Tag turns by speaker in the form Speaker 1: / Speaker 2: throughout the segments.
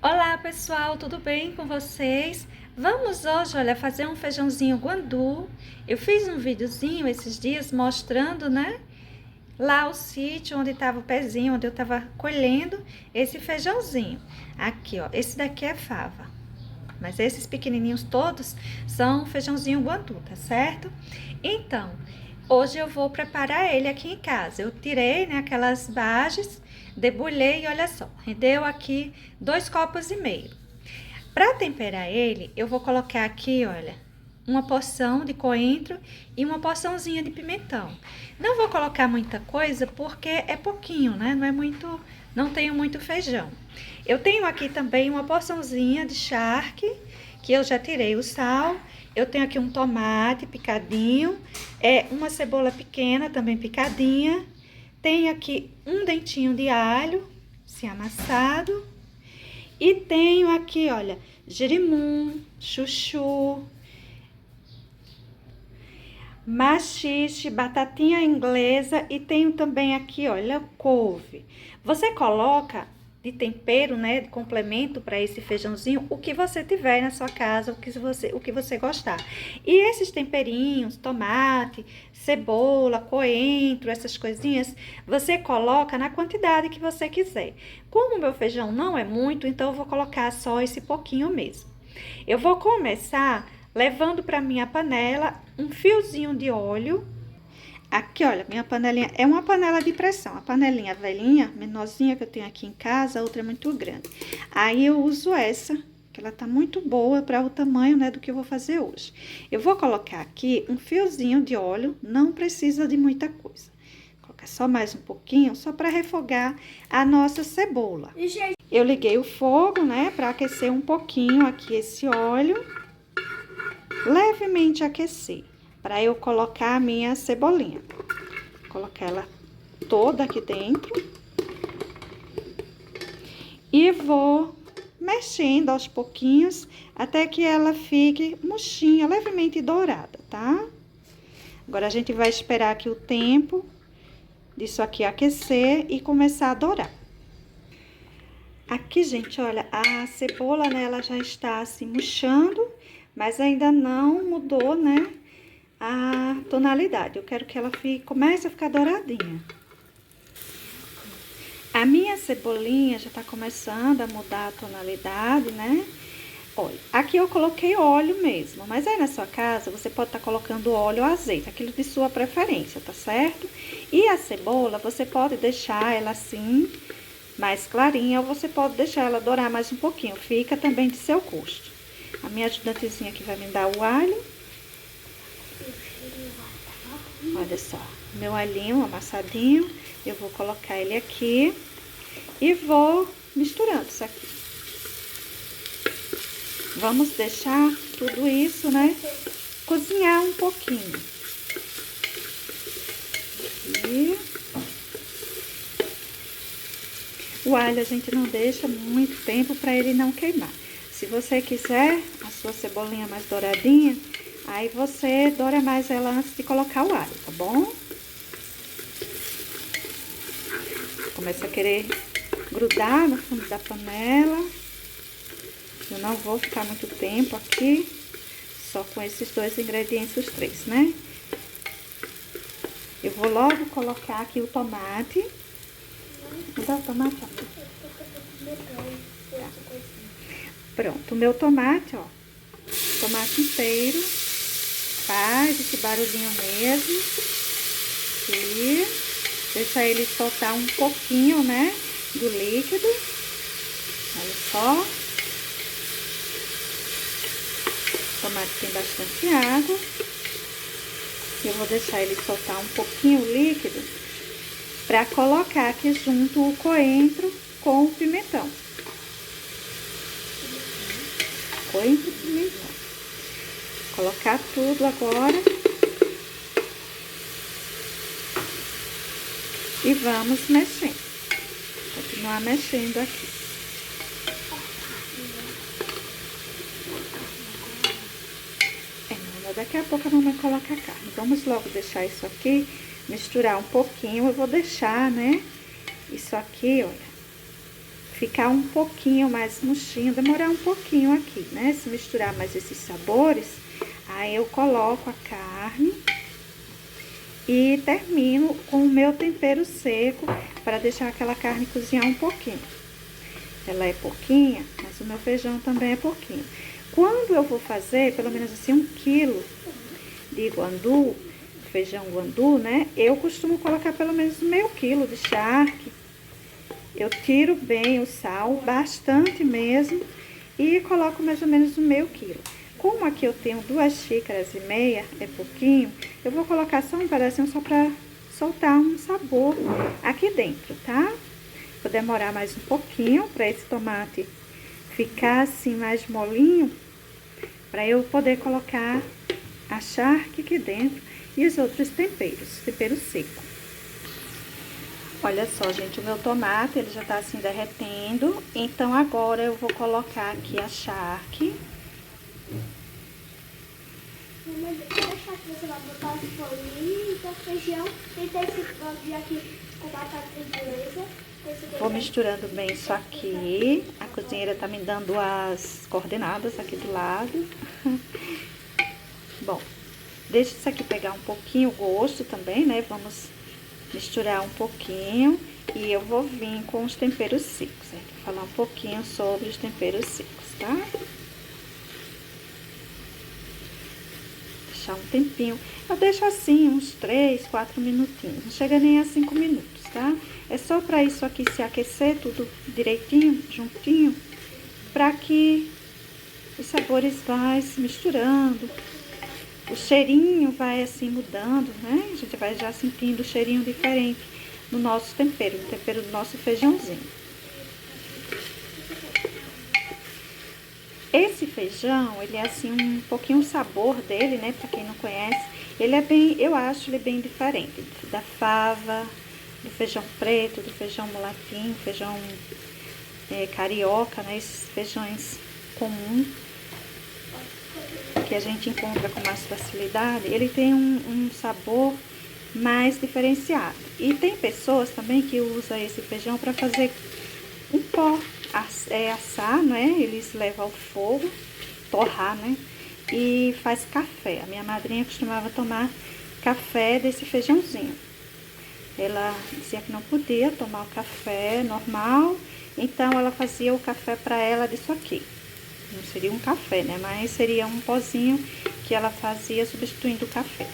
Speaker 1: Olá pessoal, tudo bem com vocês? Vamos hoje, olha, fazer um feijãozinho guandu. Eu fiz um videozinho esses dias mostrando, né? Lá o sítio onde estava o pezinho, onde eu estava colhendo esse feijãozinho. Aqui, ó, esse daqui é fava. Mas esses pequenininhos todos são feijãozinho guandu, tá certo? Então, hoje eu vou preparar ele aqui em casa. Eu tirei, né, aquelas bages, debulhei e olha só, rendeu aqui 2,5 copos. Para temperar ele, eu vou colocar aqui, olha, uma porção de coentro e uma porçãozinha de pimentão. Não vou colocar muita coisa porque é pouquinho, né? Não é muito, não tenho muito feijão. Eu tenho aqui também uma porçãozinha de charque, que eu já tirei o sal. Eu tenho aqui um tomate picadinho, uma cebola pequena também picadinha. Tenho aqui um dentinho de alho, assim, amassado. E tenho aqui, olha, jerimum, chuchu, maxixe, batatinha inglesa e tenho também aqui, olha, couve. Você coloca de tempero, né, de complemento para esse feijãozinho, o que você tiver na sua casa, o que você gostar. E esses temperinhos, tomate, cebola, coentro, essas coisinhas, você coloca na quantidade que você quiser. Como o meu feijão não é muito, então eu vou colocar só esse pouquinho mesmo. Eu vou começar levando para minha panela um fiozinho de óleo. Aqui, olha, minha panelinha é uma panela de pressão, a panelinha velhinha, menorzinha que eu tenho aqui em casa, a outra é muito grande. Aí eu uso essa, que ela tá muito boa para o tamanho, né, do que eu vou fazer hoje. Eu vou colocar aqui um fiozinho de óleo, não precisa de muita coisa. Vou colocar só mais um pouquinho, só para refogar a nossa cebola. Eu liguei o fogo, né, para aquecer um pouquinho aqui esse óleo, levemente aquecer. Para eu colocar a minha cebolinha. Vou colocar ela toda aqui dentro. E vou mexendo aos pouquinhos até que ela fique murchinha, levemente dourada, tá? Agora, a gente vai esperar aqui o tempo disso aqui aquecer e começar a dourar. Aqui, gente, olha, a cebola, né, ela já está assim murchando, mas ainda não mudou, né, a tonalidade. Eu quero que ela comece a ficar douradinha. A minha cebolinha já tá começando a mudar a tonalidade, né? Olha, aqui eu coloquei óleo mesmo, mas aí na sua casa você pode estar colocando óleo ou azeite, aquilo de sua preferência, tá certo? E a cebola, você pode deixar ela assim, mais clarinha, ou você pode deixar ela dourar mais um pouquinho, fica também de seu gosto. A minha ajudantezinha aqui vai me dar o alho. Olha só, meu alhinho amassadinho, eu vou colocar ele aqui e vou misturando isso aqui. Vamos deixar tudo isso, né, cozinhar um pouquinho. E o alho a gente não deixa muito tempo para ele não queimar. Se você quiser a sua cebolinha mais douradinha, aí você doura mais ela antes de colocar o alho, tá bom? Começa a querer grudar no fundo da panela. Eu não vou ficar muito tempo aqui, só com esses dois ingredientes, os três, né? Eu vou logo colocar aqui o tomate. Me dá o tomate, ó. Tá. Pronto, o meu tomate, ó. Tomate inteiro. Faz esse barulhinho mesmo. E deixa ele soltar um pouquinho, né, do líquido. Olha só. O tomate tem bastante água. Eu vou deixar ele soltar um pouquinho o líquido para colocar aqui junto o coentro com o pimentão. Coentro e pimentão. Colocar tudo agora. E vamos mexendo. Continuar mexendo aqui. Daqui a pouco a mamãe coloca a carne. Vamos logo deixar isso aqui, misturar um pouquinho. Eu vou deixar, né, isso aqui, olha, ficar um pouquinho mais murchinho, demorar um pouquinho aqui, né? Se misturar mais esses sabores, aí eu coloco a carne e termino com o meu tempero seco para deixar aquela carne cozinhar um pouquinho. Ela é pouquinha, mas o meu feijão também é pouquinho. Quando eu vou fazer, pelo menos assim, 1 quilo de guandu, feijão guandu, né? Eu costumo colocar pelo menos meio quilo de charque. Eu tiro bem o sal, bastante mesmo, e coloco mais ou menos meio quilo. Como aqui eu tenho 2,5 xícaras, é pouquinho, eu vou colocar só um pedacinho só pra soltar um sabor aqui dentro, tá? Vou demorar mais um pouquinho para esse tomate ficar assim mais molinho, para eu poder colocar a charque aqui dentro e os outros temperos, tempero seco. Olha só, gente, o meu tomate, ele já tá assim derretendo, então agora eu vou colocar aqui a charque.
Speaker 2: Mamãe, deixa que você vai botar os folhinhos, o feijão, e tem esse bode aqui com batata inglesa.
Speaker 1: Vou misturando bem isso aqui. A cozinheira tá me dando as coordenadas aqui do lado. Bom, deixa isso aqui pegar um pouquinho o gosto também, né? Vamos misturar um pouquinho e eu vou vir com os temperos secos. Vou falar um pouquinho sobre os temperos secos, tá? Deixar um tempinho. Eu deixo assim uns 3, 4 minutinhos. Não chega nem a 5 minutos, tá? É só para isso aqui se aquecer tudo direitinho, juntinho, para que os sabores vão se misturando. O cheirinho vai assim mudando, né? A gente vai já sentindo o cheirinho diferente no nosso tempero, no tempero do nosso feijãozinho. Esse feijão, ele é assim um pouquinho o sabor dele, né? Pra quem não conhece, ele é bem, eu acho ele bem diferente da fava, do feijão preto, do feijão mulatim, feijão carioca, né? Esses feijões comuns que a gente encontra com mais facilidade, ele tem um sabor mais diferenciado. E tem pessoas também que usam esse feijão para fazer um pó, assar, né? Eles levam ao fogo, torrar, né? E faz café. A minha madrinha costumava tomar café desse feijãozinho. Ela dizia que não podia tomar o café normal, então ela fazia o café para ela disso aqui. Não seria um café, né? Mas seria um pozinho que ela fazia substituindo o café.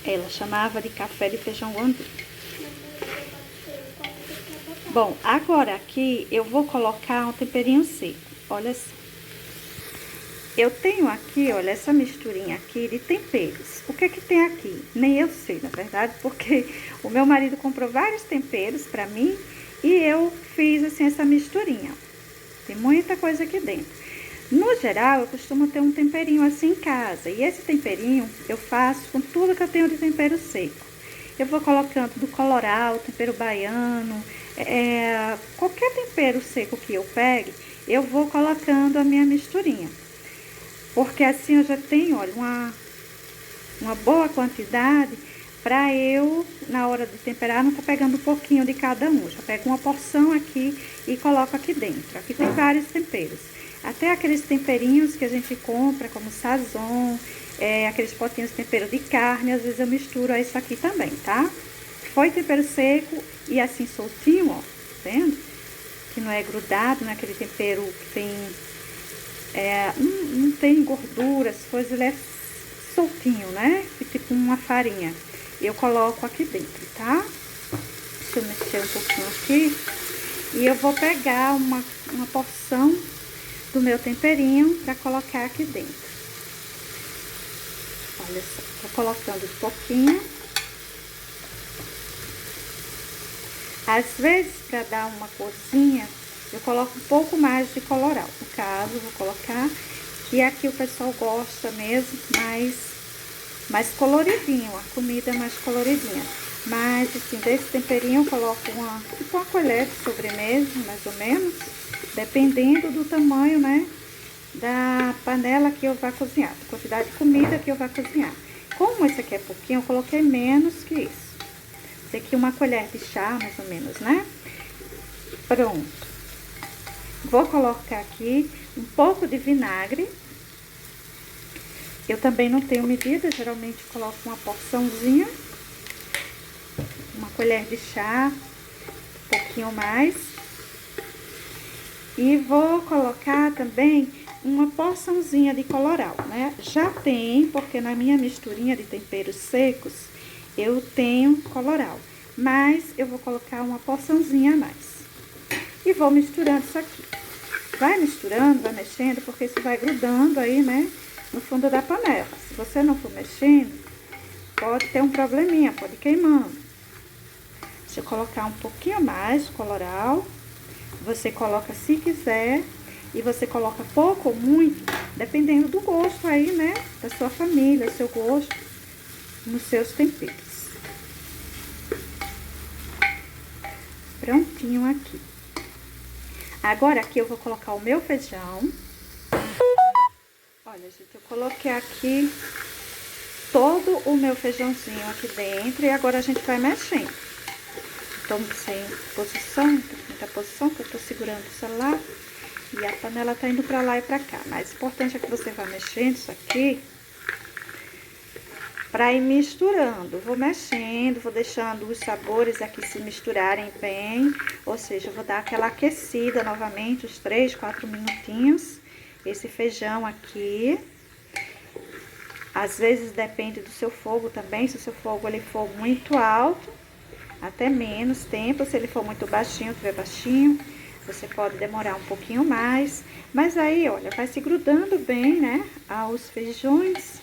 Speaker 1: Ela chamava de café de feijão guandu. Bom, agora aqui eu vou colocar um temperinho seco. Olha só. Eu tenho aqui, olha, essa misturinha aqui de temperos. O que que tem aqui? Nem eu sei, na verdade, porque o meu marido comprou vários temperos pra mim e eu fiz assim essa misturinha. Tem muita coisa aqui dentro. No geral, eu costumo ter um temperinho assim em casa. E esse temperinho eu faço com tudo que eu tenho de tempero seco. Eu vou colocando do colorau, tempero baiano, qualquer tempero seco que eu pegue, eu vou colocando a minha misturinha. Porque assim eu já tenho, olha, uma boa quantidade para eu, na hora de temperar, não tá pegando um pouquinho de cada um. Já pego uma porção aqui e coloco aqui dentro. Aqui tem vários temperos. Até aqueles temperinhos que a gente compra, como sazon, aqueles potinhos de tempero de carne, às vezes eu misturo a isso aqui também, tá? Foi tempero seco e assim soltinho, ó, tá vendo? Que não é grudado, não é aquele tempero que tem, não tem gordura, as coisas, ele é soltinho, né? Tipo uma farinha. Eu coloco aqui dentro, tá? Deixa eu mexer um pouquinho aqui. E eu vou pegar uma porção do meu temperinho pra colocar aqui dentro. Olha só, tô colocando um pouquinho. Às vezes, pra dar uma corzinha, eu coloco um pouco mais de colorau. No caso, eu vou colocar, que aqui o pessoal gosta mesmo, mais coloridinho, a comida mais coloridinha. Mas, assim, desse temperinho eu coloco uma colher de sobremesa, mais ou menos, dependendo do tamanho, né, da panela que eu vá cozinhar, da quantidade de comida que eu vá cozinhar. Como esse aqui é pouquinho, eu coloquei menos que isso. Esse aqui uma colher de chá, mais ou menos, né? Pronto. Vou colocar aqui um pouco de vinagre. Eu também não tenho medida, geralmente coloco uma porçãozinha. Uma colher de chá, um pouquinho mais. E vou colocar também uma porçãozinha de colorau, né? Já tem, porque na minha misturinha de temperos secos, eu tenho colorau. Mas eu vou colocar uma porçãozinha a mais. E vou misturando isso aqui. Vai misturando, vai mexendo, porque isso vai grudando aí, né? No fundo da panela. Se você não for mexendo, pode ter um probleminha, pode ir queimando. Deixa eu colocar um pouquinho mais de colorau. Você coloca se quiser. E você coloca pouco ou muito, dependendo do gosto aí, né? Da sua família, do seu gosto, nos seus temperos. Prontinho aqui. Agora aqui eu vou colocar o meu feijão. Olha, gente, eu coloquei aqui todo o meu feijãozinho aqui dentro. E agora a gente vai mexendo. Tô sem posição, tô com muita posição, porque eu tô segurando o celular. E a panela tá indo pra lá e pra cá. Mas o importante é que você vá mexendo isso aqui pra ir misturando. Vou mexendo, vou deixando os sabores aqui se misturarem bem. Ou seja, eu vou dar aquela aquecida novamente, uns 3, 4 minutinhos. Esse feijão aqui. Às vezes depende do seu fogo também. Se o seu fogo ele for muito alto, até menos tempo. Se ele for muito baixinho, tiver baixinho, você pode demorar um pouquinho mais, mas aí, olha, vai se grudando bem, né, aos feijões,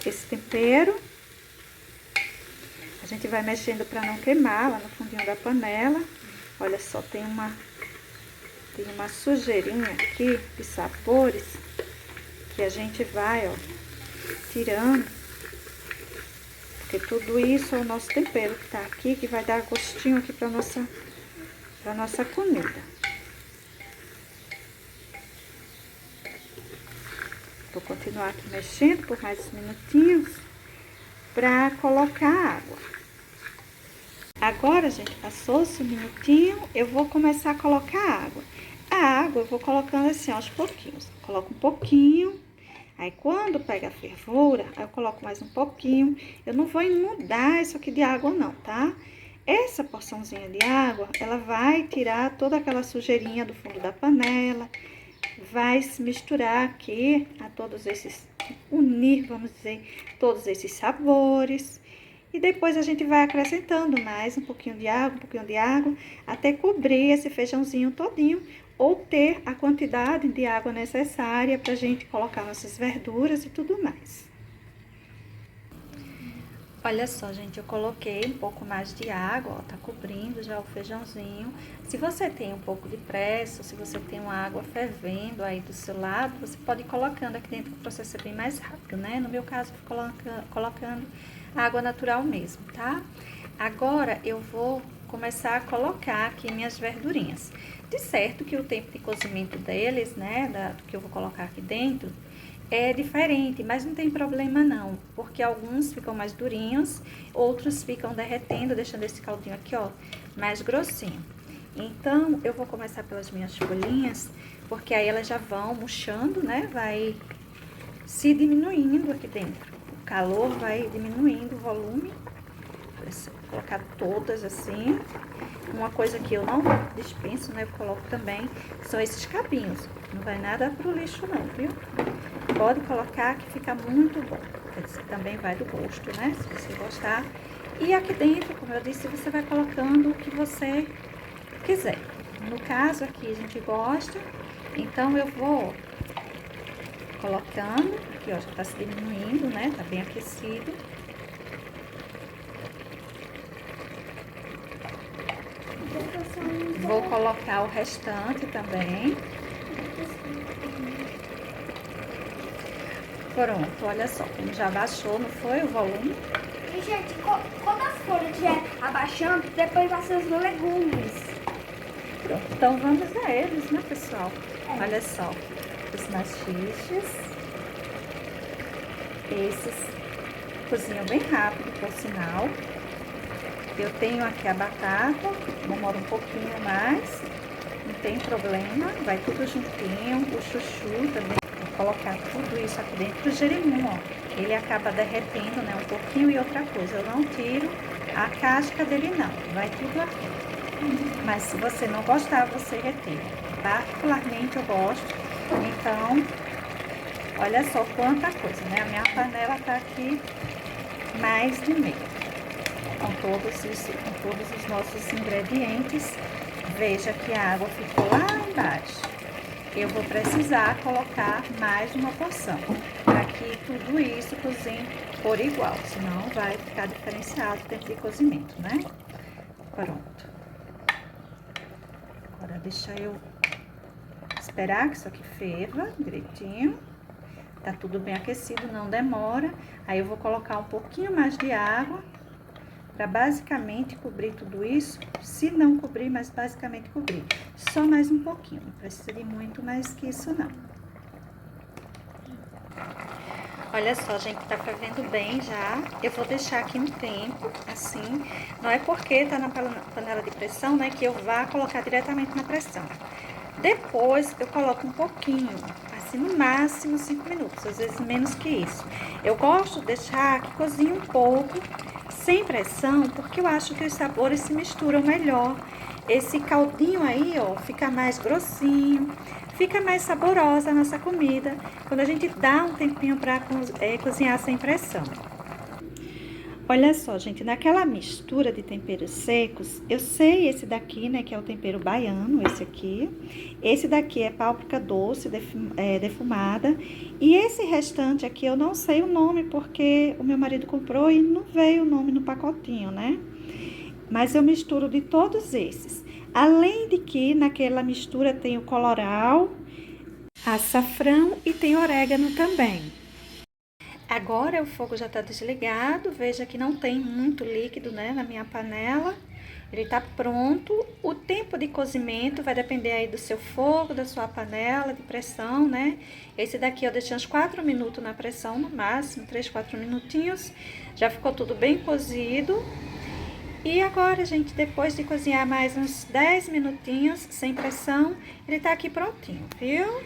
Speaker 1: esse tempero. A gente vai mexendo para não queimar lá no fundinho da panela. Olha só, tem uma sujeirinha aqui de sabores que a gente vai, ó, tirando. Porque tudo isso é o nosso tempero que tá aqui, que vai dar gostinho aqui para nossa comida. Vou continuar aqui mexendo por mais uns minutinhos para colocar a água. Agora, gente, passou-se um minutinho, eu vou começar a colocar a água. A água eu vou colocando assim, aos pouquinhos. Coloco um pouquinho, aí quando pega a fervura, aí eu coloco mais um pouquinho. Eu não vou inundar isso aqui de água não, tá? Essa porçãozinha de água, ela vai tirar toda aquela sujeirinha do fundo da panela, vai se misturar aqui a todos esses, unir, vamos dizer, todos esses sabores. E depois a gente vai acrescentando mais um pouquinho de água, até cobrir esse feijãozinho todinho, ou ter a quantidade de água necessária pra gente colocar nossas verduras e tudo mais. Olha só, gente, eu coloquei um pouco mais de água, ó, tá cobrindo já o feijãozinho. Se você tem um pouco de pressa, se você tem uma água fervendo aí do seu lado, você pode ir colocando aqui dentro, que o processo é bem mais rápido, né? No meu caso, eu vou colocando água natural mesmo, tá? Agora, eu vou começar a colocar aqui minhas verdurinhas. De certo que o tempo de cozimento deles, né, do que eu vou colocar aqui dentro, é diferente, mas não tem problema não, porque alguns ficam mais durinhos, outros ficam derretendo, deixando esse caldinho aqui, ó, mais grossinho. Então, eu vou começar pelas minhas folhinhas, porque aí elas já vão murchando, né, vai se diminuindo aqui dentro. O calor vai diminuindo o volume. Vou colocar todas assim. Uma coisa que eu não dispenso, né, eu coloco também, são esses cabinhos. Não vai nada pro lixo não, viu? Pode colocar que fica muito bom. Quer dizer, também vai do gosto, né? Se você gostar. E aqui dentro, como eu disse, você vai colocando o que você quiser. No caso aqui a gente gosta, então eu vou colocando. Aqui, ó, já tá se diminuindo, né? Tá bem aquecido. Vou colocar o restante também. Pronto, olha só, como já baixou, não foi o volume?
Speaker 2: E, gente, quando as folhas estiver abaixando, depois vai ser os legumes.
Speaker 1: Pronto, então vamos a eles, né, pessoal? Olha só, os machiches. Esses cozinham bem rápido, por sinal. Eu tenho aqui a batata, demora um pouquinho mais, não tem problema, vai tudo juntinho, o chuchu também. Vou colocar tudo isso aqui dentro do jerimum, ó. Ele acaba derretendo, né, um pouquinho e outra coisa. Eu não tiro a casca dele não, vai tudo aqui. Mas se você não gostar, você retira. Particularmente eu gosto, então, olha só quanta coisa, né? A minha panela tá aqui mais de meio. Com todos os nossos ingredientes. Veja que a água ficou lá embaixo. Eu vou precisar colocar mais uma porção para que tudo isso cozinhe por igual, senão vai ficar diferenciado o tempo de cozimento, né? Pronto. Agora deixa eu esperar que isso aqui ferva direitinho. Tá tudo bem aquecido, não demora. Aí eu vou colocar um pouquinho mais de água para basicamente cobrir tudo isso, se não cobrir, mas basicamente cobrir. Só mais um pouquinho, não precisa de muito mais que isso não. Olha só, gente, tá fervendo bem já. Eu vou deixar aqui um tempo, assim. Não é porque tá na panela de pressão, né, que eu vá colocar diretamente na pressão. Depois eu coloco um pouquinho, assim, no máximo 5 minutos, às vezes menos que isso. Eu gosto de deixar que cozinhe um pouco, sem pressão, porque eu acho que os sabores se misturam melhor. Esse caldinho aí, ó, fica mais grossinho, fica mais saborosa a nossa comida, quando a gente dá um tempinho para cozinhar sem pressão. Olha só, gente, naquela mistura de temperos secos, eu sei esse daqui, né, que é o tempero baiano, esse aqui. Esse daqui é páprica doce, defumada. E esse restante aqui eu não sei o nome, porque o meu marido comprou e não veio o nome no pacotinho, né? Mas eu misturo de todos esses. Além de que naquela mistura tem o colorau, açafrão e tem orégano também. Agora o fogo já tá desligado, veja que não tem muito líquido, né, na minha panela. Ele tá pronto. O tempo de cozimento vai depender aí do seu fogo, da sua panela de pressão, né? Esse daqui eu deixei uns 4 minutos na pressão, no máximo, 3, 4 minutinhos. Já ficou tudo bem cozido. E agora, gente, depois de cozinhar mais uns 10 minutinhos, sem pressão, ele tá aqui prontinho, viu?